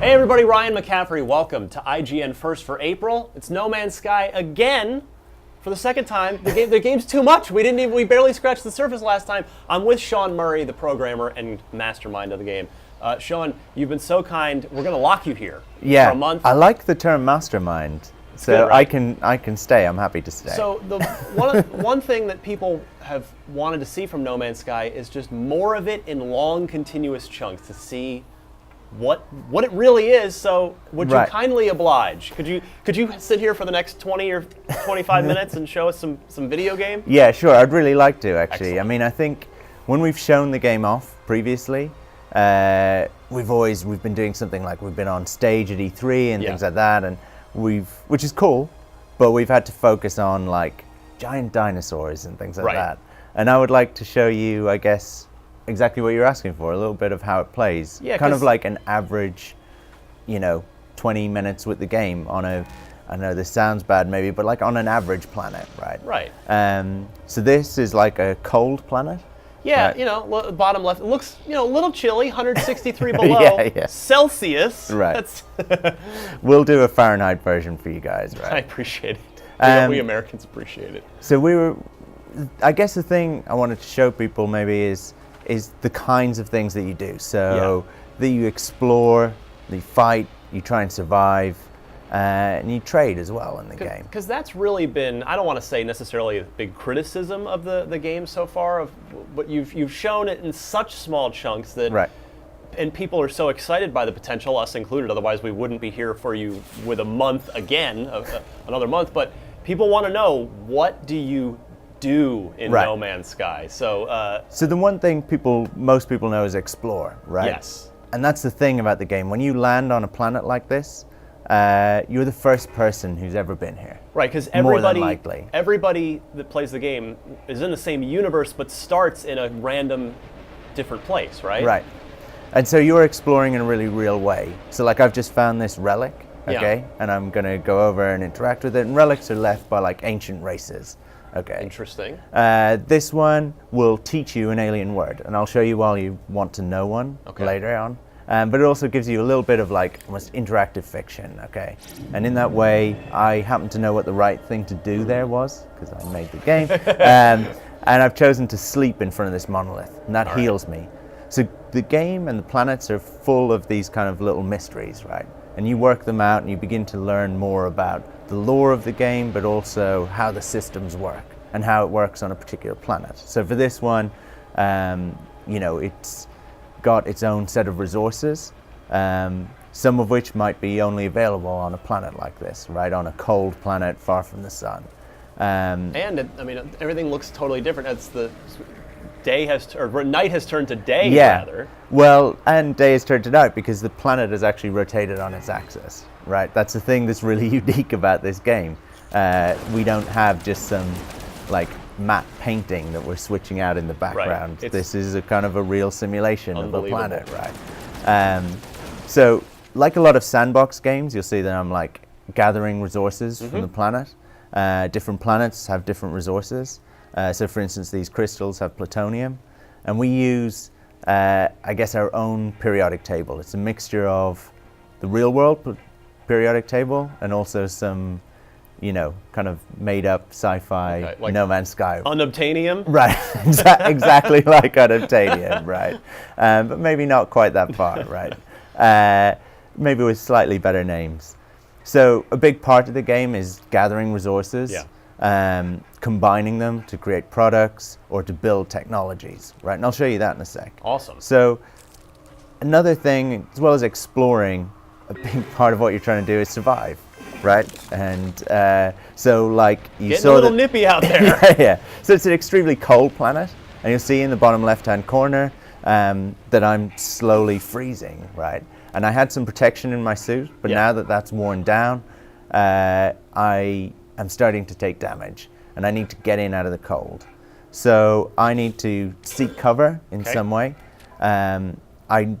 Hey everybody, Ryan McCaffrey. Welcome to IGN First for April. It's No Man's Sky again for the second time. The game's too much. We barely scratched the surface last time. I'm with Sean Murray, the programmer and mastermind of the game. Sean, you've been so kind. We're going to lock you here for a month. I like the term mastermind. So good, right? I can stay. I'm happy to stay. So one thing that people have wanted to see from No Man's Sky is just more of it in long, continuous chunks to see what it really is. So would you kindly oblige? Could you sit here for the next 20 or 25 minutes and show us some video game? Yeah, sure. I'd really like to actually. Excellent. I mean, I think when we've shown the game off previously, we've been doing something like we've been on stage at E3 and things like that, and which is cool, but we've had to focus on like giant dinosaurs and things like that. And I would like to show you, I guess, exactly what you're asking for, a little bit of how it plays. Yeah, kind of like an average, 20 minutes with the game on I know this sounds bad maybe, but like on an average planet, right? Right. So this is like a cold planet. Yeah, right. Bottom left. It looks, a little chilly, 163 below Celsius. Right. We'll do a Fahrenheit version for you guys, right? I appreciate it. We Americans appreciate it. So I guess the thing I wanted to show people maybe is the kinds of things that you do. So that you explore, you fight, you try and survive, and you trade as well in the game. Because that's really been, I don't want to say necessarily a big criticism of the game so far, but you've shown it in such small chunks that, and people are so excited by the potential, us included, otherwise we wouldn't be here for you with a month again, another month, but people want to know, what do you do in No Man's Sky? So the one thing most people know is explore, right? Yes. And that's the thing about the game. When you land on a planet like this, you're the first person who's ever been here. Right, because everybody that plays the game is in the same universe, but starts in a random, different place, right? Right. And so you're exploring in a really real way. So like I've just found this relic, okay? And I'm going to go over and interact with it. And relics are left by like ancient races. Okay. Interesting. This one will teach you an alien word, and I'll show you while you want to know one later on. But it also gives you a little bit of like almost interactive fiction, okay? And in that way, I happen to know what the right thing to do there was, because I made the game. And I've chosen to sleep in front of this monolith, and that heals me. So the game and the planets are full of these kind of little mysteries, right? And you work them out, and you begin to learn more about the lore of the game, but also how the systems work and how it works on a particular planet. So for this one, it's got its own set of resources, some of which might be only available on a planet like this, right? On a cold planet far from the sun. Everything looks totally different. It's the night has turned to day, rather. Well, and day has turned to night because the planet has actually rotated on its axis, right? That's the thing that's really unique about this game. We don't have just some like matte painting that we're switching out in the background. Right. This is a kind of a real simulation of a planet, right? So like a lot of sandbox games, you'll see that I'm like gathering resources from the planet. Different planets have different resources. So for instance, these crystals have plutonium, and we use, I guess, our own periodic table. It's a mixture of the real world periodic table and also some, kind of made up sci-fi like No Man's Sky. Unobtainium? Right, exactly like Unobtainium, right. But maybe not quite that far, right. Maybe with slightly better names. So a big part of the game is gathering resources. Combining them to create products or to build technologies, right? And I'll show you that in a sec. Awesome. So another thing, as well as exploring, a big part of what you're trying to do is survive, right? And so like you Getting saw a little nippy out there. yeah. So it's an extremely cold planet, and you'll see in the bottom left-hand corner that I'm slowly freezing, right? And I had some protection in my suit, but now that that's worn down, I'm starting to take damage, and I need to get in out of the cold. So I need to seek cover in some way. I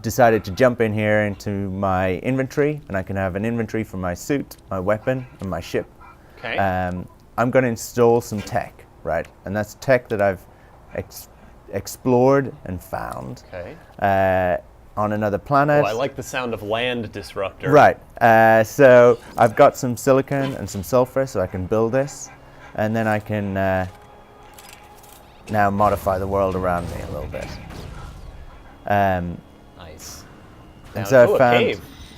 decided to jump in here into my inventory, and I can have an inventory for my suit, my weapon, and my ship. Okay. I'm going to install some tech, right? And that's tech that I've explored and found. Okay. on another planet. Oh, I like the sound of land disruptor. Right. So I've got some silicon and some sulfur, so I can build this, and then I can now modify the world around me a little bit. Nice. And so I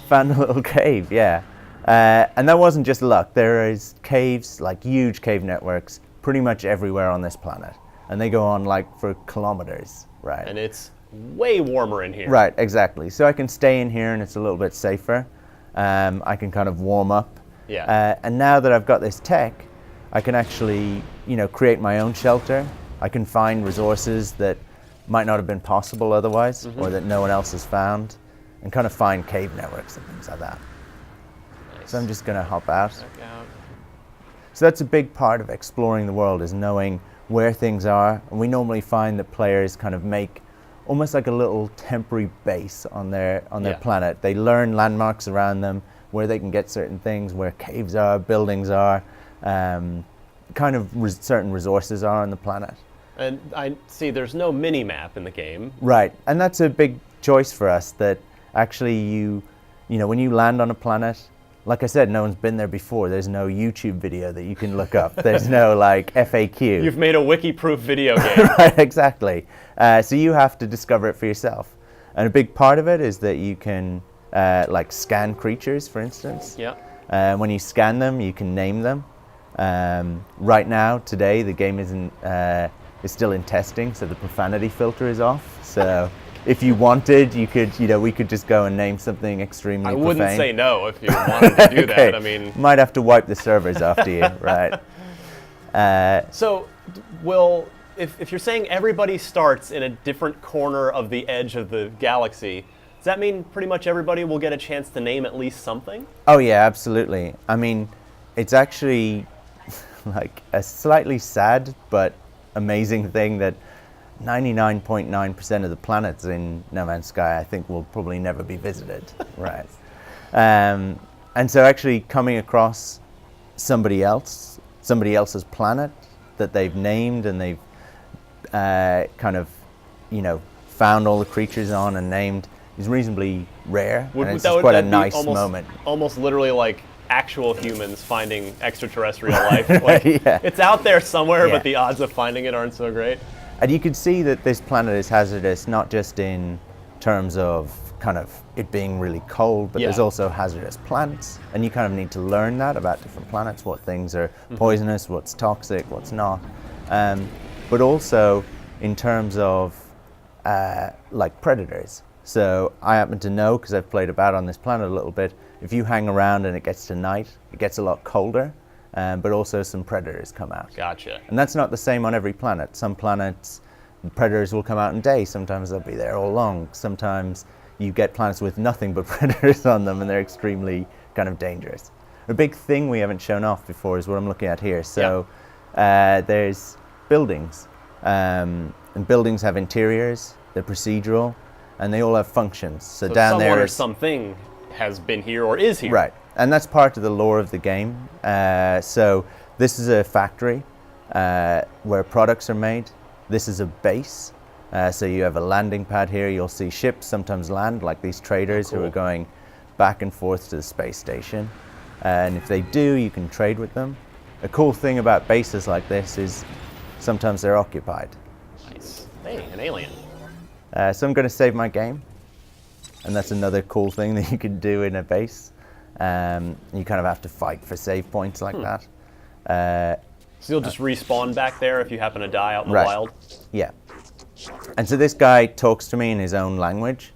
found a little cave, yeah. And that wasn't just luck. There is caves, like huge cave networks, pretty much everywhere on this planet. And they go on like for kilometers, right? And it's way warmer in here. Right, exactly. So I can stay in here and it's a little bit safer. I can kind of warm up. Yeah. And now that I've got this tech, I can actually, create my own shelter. I can find resources that might not have been possible otherwise, or that no one else has found, and kind of find cave networks and things like that. Nice. So I'm just going to hop out. Check out. So that's a big part of exploring the world, is knowing where things are. And we normally find that players kind of make almost like a little temporary base on their planet. They learn landmarks around them, where they can get certain things, where caves are, buildings are, kind of certain resources are on the planet. And I see there's no mini-map in the game. Right, and that's a big choice for us, that actually when you land on a planet, like I said, no one's been there before. There's no YouTube video that you can look up. There's no FAQ. You've made a wiki-proof video game. Right, exactly. So you have to discover it for yourself. And a big part of it is that you can scan creatures, for instance. Yeah. When you scan them, you can name them. Right now, today, the game is still in testing, so the profanity filter is off. So if you wanted, you could, we could just go and name something extremely profane. I wouldn't say no if you wanted to do Okay. that. I mean, might have to wipe the servers after you, right? So, if you're saying everybody starts in a different corner of the edge of the galaxy, does that mean pretty much everybody will get a chance to name at least something? Oh yeah, absolutely. I mean, it's actually like a slightly sad but amazing thing that 99.9% of the planets in No Man's Sky, I think, will probably never be visited, right? And so actually coming across somebody else's planet that they've named and they've found all the creatures on and named is reasonably rare, and it's just quite a nice moment. Almost literally like actual humans finding extraterrestrial life. Yeah. It's out there somewhere, but the odds of finding it aren't so great. And you can see that this planet is hazardous, not just in terms of kind of it being really cold, but there's also hazardous plants, and you kind of need to learn that about different planets, what things are poisonous, what's toxic, what's not. But also in terms of predators. So I happen to know, because I've played about on this planet a little bit, if you hang around and it gets to night, it gets a lot colder, but also some predators come out. Gotcha. And that's not the same on every planet. Some planets, predators will come out in day. Sometimes they'll be there all along. Sometimes you get planets with nothing but predators on them, and they're extremely kind of dangerous. A big thing we haven't shown off before is what I'm looking at here. So there's buildings, and buildings have interiors, they're procedural, and they all have functions. So down there, someone or something has been here or is here. Right, and that's part of the lore of the game. So this is a factory where products are made. This is a base. So you have a landing pad here. You'll see ships sometimes land, like these traders who are going back and forth to the space station. And if they do, you can trade with them. A cool thing about bases like this is sometimes they're occupied. Nice. Hey, an alien. So I'm going to save my game. And that's another cool thing that you can do in a base. You kind of have to fight for save points like that. So you'll just respawn back there if you happen to die out in the wild? Yeah. And so this guy talks to me in his own language,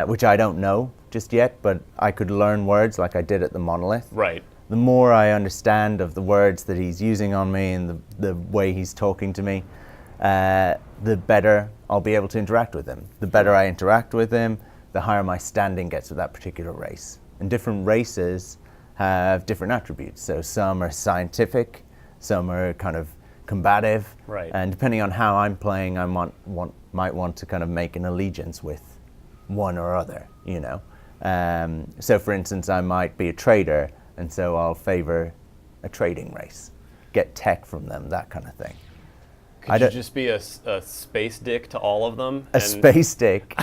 which I don't know just yet, but I could learn words like I did at the Monolith. Right. The more I understand of the words that he's using on me and the way he's talking to me, the better I'll be able to interact with him. The better I interact with him, the higher my standing gets with that particular race. And different races have different attributes. So some are scientific, some are kind of combative. Right. And depending on how I'm playing, I might want to kind of make an allegiance with one or other, So for instance, I might be a trader, and so I'll favor a trading race, get tech from them, that kind of thing. Could you just be a space dick to all of them? A space dick?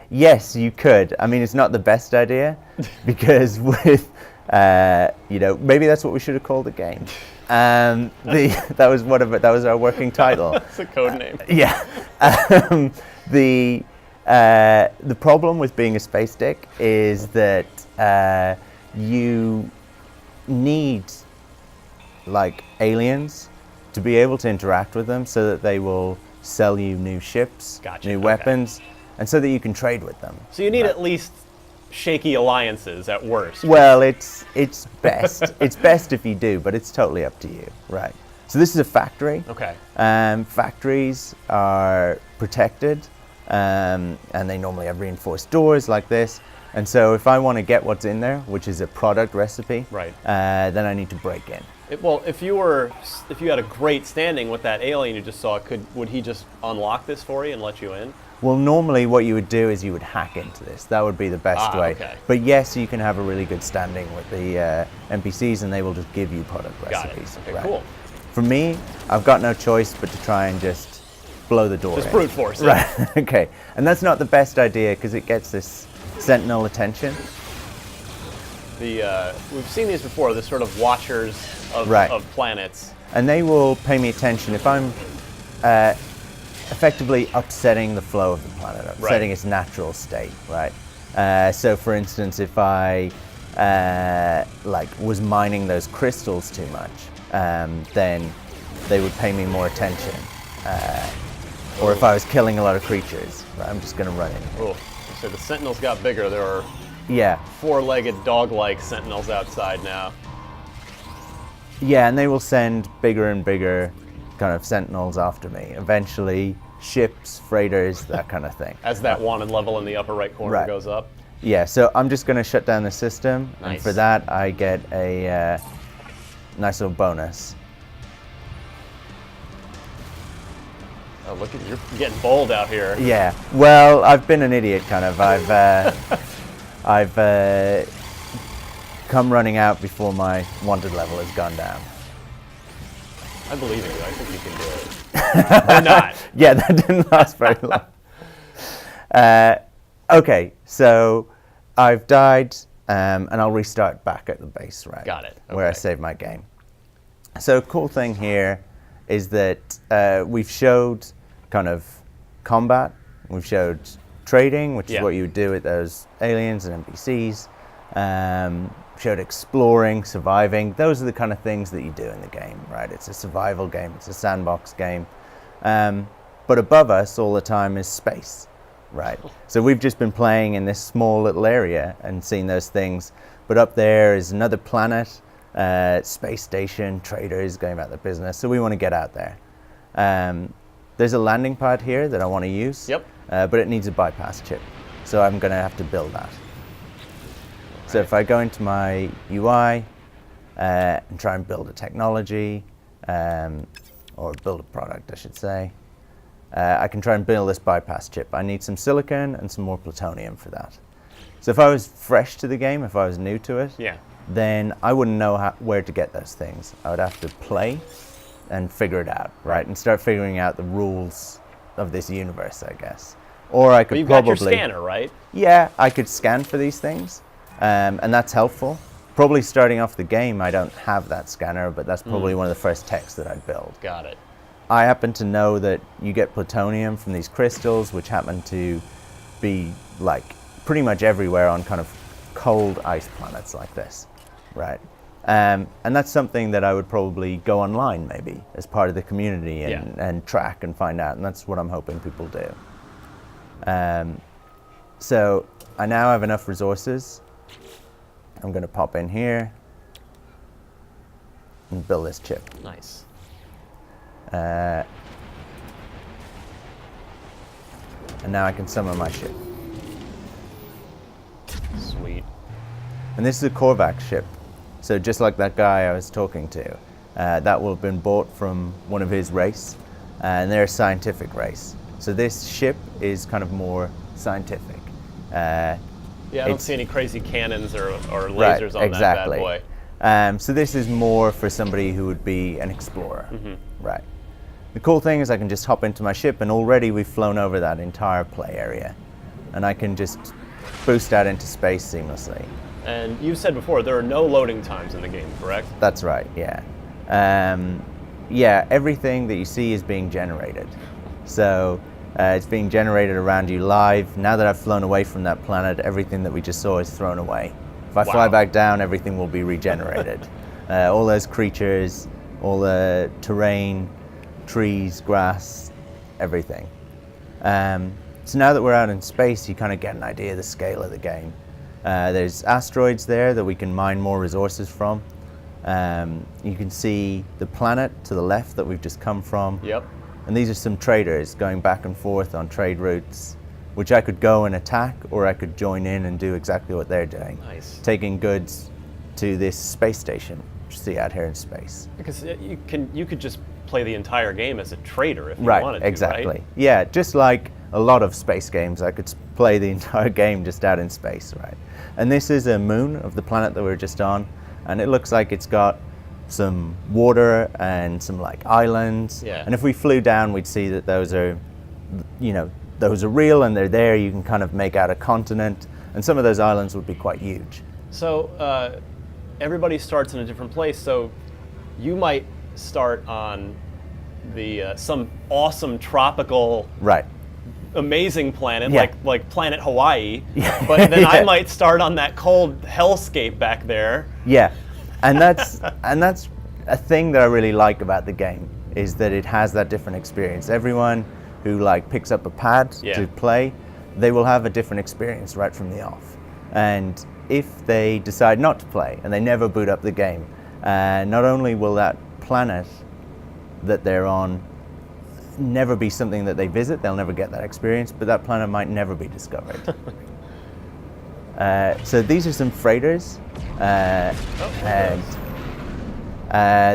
Yes, you could. I mean, it's not the best idea because with, maybe that's what we should have called the game. That was our working title. That's a code name. Yeah. The problem with being a space dick is that you need like aliens to be able to interact with them so that they will sell you new ships, new weapons, and so that you can trade with them. So you need at least shaky alliances at worst. Well, it's best. It's best if you do, but it's totally up to you, right? So this is a factory. Okay. Factories are protected, and they normally have reinforced doors like this. And so if I want to get what's in there, which is a product recipe, right, then I need to break in. Well, if you had a great standing with that alien you just saw, would he just unlock this for you and let you in? Well, normally what you would do is you would hack into this. That would be the best way. Okay. But yes, you can have a really good standing with the NPCs, and they will just give you product recipes. Got it. Okay, right? cool. For me, I've got no choice but to try and just blow the door Just in. brute force it. Right. Okay. And that's not the best idea because it gets this sentinel attention. We've seen these before. The sort of watchers of planets, and they will pay me attention if I'm effectively upsetting the flow of the planet, upsetting its natural state, right? So, for instance, if I was mining those crystals too much, then they would pay me more attention. Or if I was killing a lot of creatures, right, I'm just going to run in. Oh, so the sentinels got bigger. There are four-legged dog-like sentinels outside now. Yeah, and they will send bigger and bigger kind of sentinels after me. Eventually, ships, freighters, that kind of thing. As that wanted level in the upper right corner goes up? Yeah, so I'm just going to shut down the system, and for that I get a nice little bonus. Oh, look at you're getting bold out here. Yeah, well, I've been an idiot, kind of. I've come running out before my wanted level has gone down. I believe in you. I think you can do it. Or not. Yeah, that didn't last very long. Okay, so I've died, and I'll restart back at the base, right? Got it. Okay. Where I saved my game. So a cool thing here is that we've showed kind of combat, we've showed trading, which is what you would do with those aliens and NPCs, showed exploring, surviving. Those are the kind of things that you do in the game, right? It's a survival game, it's a sandbox game. But above us all the time is space, right? So we've just been playing in this small little area and seen those things, but up there is another planet, space station, traders going about their business, so we want to get out there. There's a landing pad here that I want to use, but it needs a bypass chip, so I'm going to have to build that. So if I go into my UI and try and build a technology, or build a product, I should say, I can try and build this bypass chip. I need some silicon and some more plutonium for that. So if I was fresh to the game, if I was new to it, then I wouldn't know where to get those things. I would have to play and figure it out, right? And start figuring out the rules of this universe, I guess. Or I could but you've probably... got your scanner, right? Yeah, I could scan for these things, and that's helpful. Probably starting off the game, I don't have that scanner, but that's probably one of the first techs that I'd build. Got it. I happen to know that you get plutonium from these crystals, which happen to be like pretty much everywhere on kind of cold ice planets like this, right? And that's something that I would probably go online maybe as part of the community and track and find out, and that's what I'm hoping people do. So I now have enough resources. I'm going to pop in here and build this chip. Nice. And now I can summon my ship. Sweet. And this is a Korvax ship. So just like that guy I was talking to, that will have been bought from one of his race, and they're a scientific race. So this ship is kind of more scientific. Yeah, I don't see any crazy cannons or lasers on that bad boy. So this is more for somebody who would be an explorer, right? The cool thing is I can just hop into my ship, and already we've flown over that entire play area, and I can just boost out into space seamlessly. And you said before there are no loading times in the game, correct? That's right, yeah. Yeah, everything that you see is being generated. So it's being generated around you live. Now that I've flown away from that planet, everything that we just saw is thrown away. If I fly back down, everything will be regenerated. All those creatures, all the terrain, trees, grass, everything. So now that we're out in space, you kind of get an idea of the scale of the game. There's asteroids there that we can mine more resources from. You can see the planet to the left that we've just come from. Yep. And these are some traders going back and forth on trade routes, which I could go and attack, or I could join in and do exactly what they're doing. Nice. Taking goods to this space station, which you see out here in space. Because you could just play the entire game as a trader if you Right, wanted to, exactly. right? Yeah, just like a lot of space games, I could play the entire game just out in space, right? And this is a moon of the planet that we're just on, and it looks like it's got some water and some like islands. Yeah. And if we flew down, we'd see that those are, those are real and they're there. You can kind of make out a continent, and some of those islands would be quite huge. So everybody starts in a different place. So you might start on the some awesome tropical, Right. amazing planet, Yeah. like planet Hawaii. But then I might start on that cold hellscape back there. Yeah, and that's a thing that I really like about the game, is that it has that different experience. Everyone who like picks up a pad to play, they will have a different experience right from the off. And if they decide not to play and they never boot up the game, not only will that planet that they're on never be something that they visit, they'll never get that experience, but that planet might never be discovered. So these are some freighters, and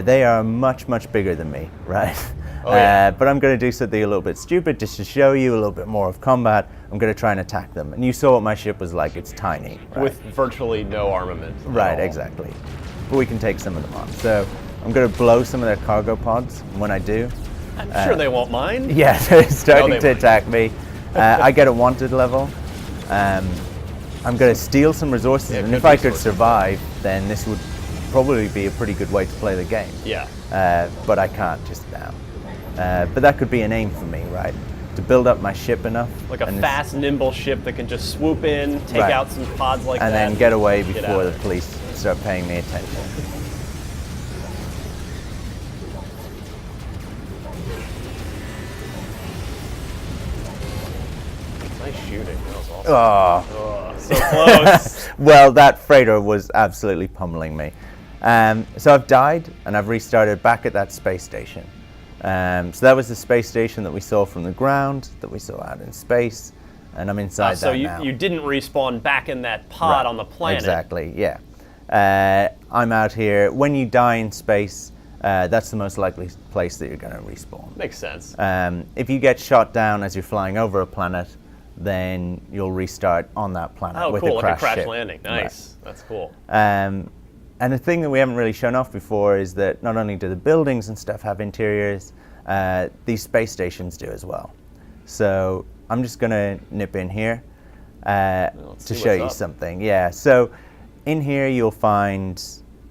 they are much, much bigger than me, right? But I'm going to do something a little bit stupid just to show you a little bit more of combat. I'm going to try and attack them. And you saw what my ship was like. It's tiny. Right? With virtually no armament. Right, exactly. But we can take some of them on. So I'm going to blow some of their cargo pods. And when I do, I'm sure they won't mind. yeah, they're starting to won't. attack me. I get a wanted level. I'm going to steal some resources, and if I could survive, then this would probably be a pretty good way to play the game. Yeah. But I can't just now. But that could be an aim for me, right? To build up my ship enough. Like a fast, nimble ship that can just swoop in, take out some pods like that. And then get away before the there. police start paying me attention. Nice shooting. That was awesome. Oh, so close. Well, that freighter was absolutely pummeling me. So I've died, and I've restarted back at that space station. So that was the space station that we saw from the ground, that we saw out in space, and I'm inside that now. So you didn't respawn back in that pod on the planet. Exactly, yeah. I'm out here. When you die in space, that's the most likely place that you're going to respawn. Makes sense. If you get shot down as you're flying over a planet, then you'll restart on that planet with cool, a crash like a crash ship. landing. Nice. Right. That's cool. And the thing that we haven't really shown off before is that not only do the buildings and stuff have interiors, these space stations do as well. So I'm just going to nip in here to show you something. Yeah, so in here you'll find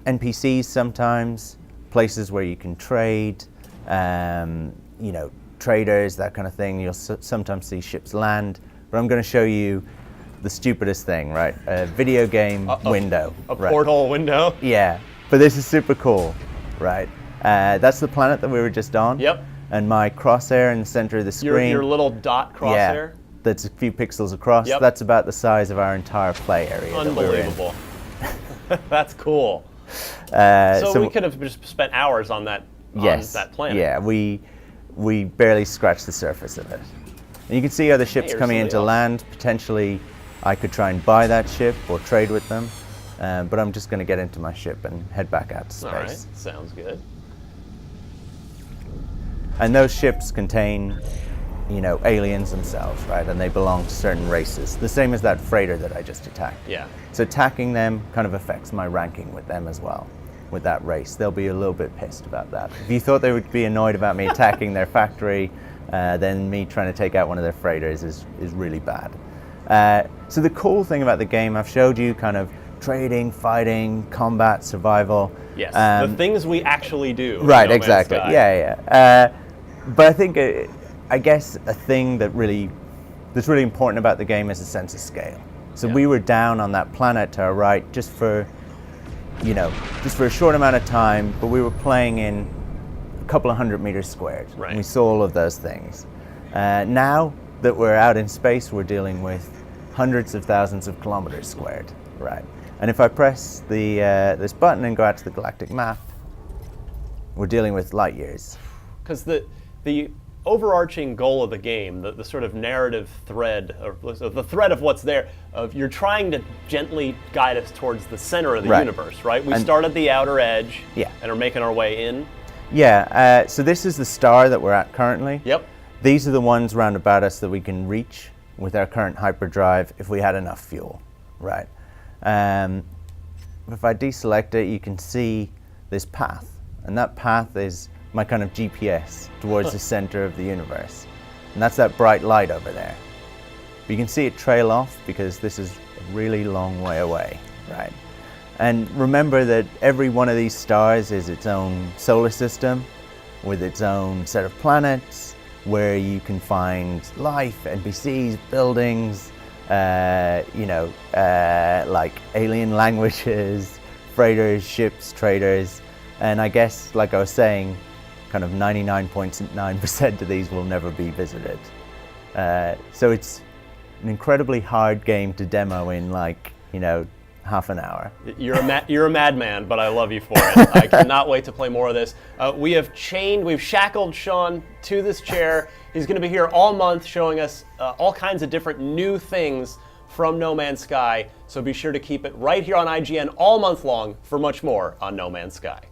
NPCs sometimes, places where you can trade, traders, that kind of thing. You'll sometimes see ships land, but I'm going to show you the stupidest thing, right? A video game window. A porthole window? Yeah, but this is super cool, right? That's the planet that we were just on. Yep. And my crosshair in the center of the screen. Your little dot crosshair? Yeah, that's a few pixels across. Yep. That's about the size of our entire play area. Unbelievable. That's cool. So we could have just spent hours on that, that planet. Yeah, we barely scratched the surface of it. And you can see other ships coming into land. Potentially, I could try and buy that ship or trade with them, but I'm just going to get into my ship and head back out to space. All right, sounds good. And those ships contain, aliens themselves, right? And they belong to certain races, the same as that freighter that I just attacked. Yeah. So attacking them kind of affects my ranking with them as well. with that race. They'll be a little bit pissed about that. If you thought they would be annoyed about me attacking their factory, then me trying to take out one of their freighters is really bad. So the cool thing about the game, I've showed you kind of trading, fighting, combat, survival. Yes, the things we actually do. Right, exactly. Yeah. But I think, I guess a thing that's really important about the game is a sense of scale. So we were down on that planet to our right just for a short amount of time, but we were playing in a couple of 100 meters squared. Right. And we saw all of those things. Now that we're out in space, we're dealing with hundreds of thousands of kilometers squared. Right. And if I press this button and go out to the galactic map, we're dealing with light years. Because the overarching goal of the game, the sort of narrative thread, or the thread of what's there, of you're trying to gently guide us towards the center of the universe, right? We start at the outer edge and are making our way in. Yeah, so this is the star that we're at currently. Yep. These are the ones round about us that we can reach with our current hyperdrive if we had enough fuel, right? If I deselect it, you can see this path, and that path is my kind of GPS towards the center of the universe. And that's that bright light over there. But you can see it trail off because this is a really long way away, right? And remember that every one of these stars is its own solar system with its own set of planets where you can find life, NPCs, buildings, like alien languages, freighters, ships, traders. And I guess, like I was saying, kind of 99.9% of these will never be visited. So it's an incredibly hard game to demo in half an hour. You're a madman, but I love you for it. I cannot wait to play more of this. We've shackled Sean to this chair. He's going to be here all month showing us all kinds of different new things from No Man's Sky. So be sure to keep it right here on IGN all month long for much more on No Man's Sky.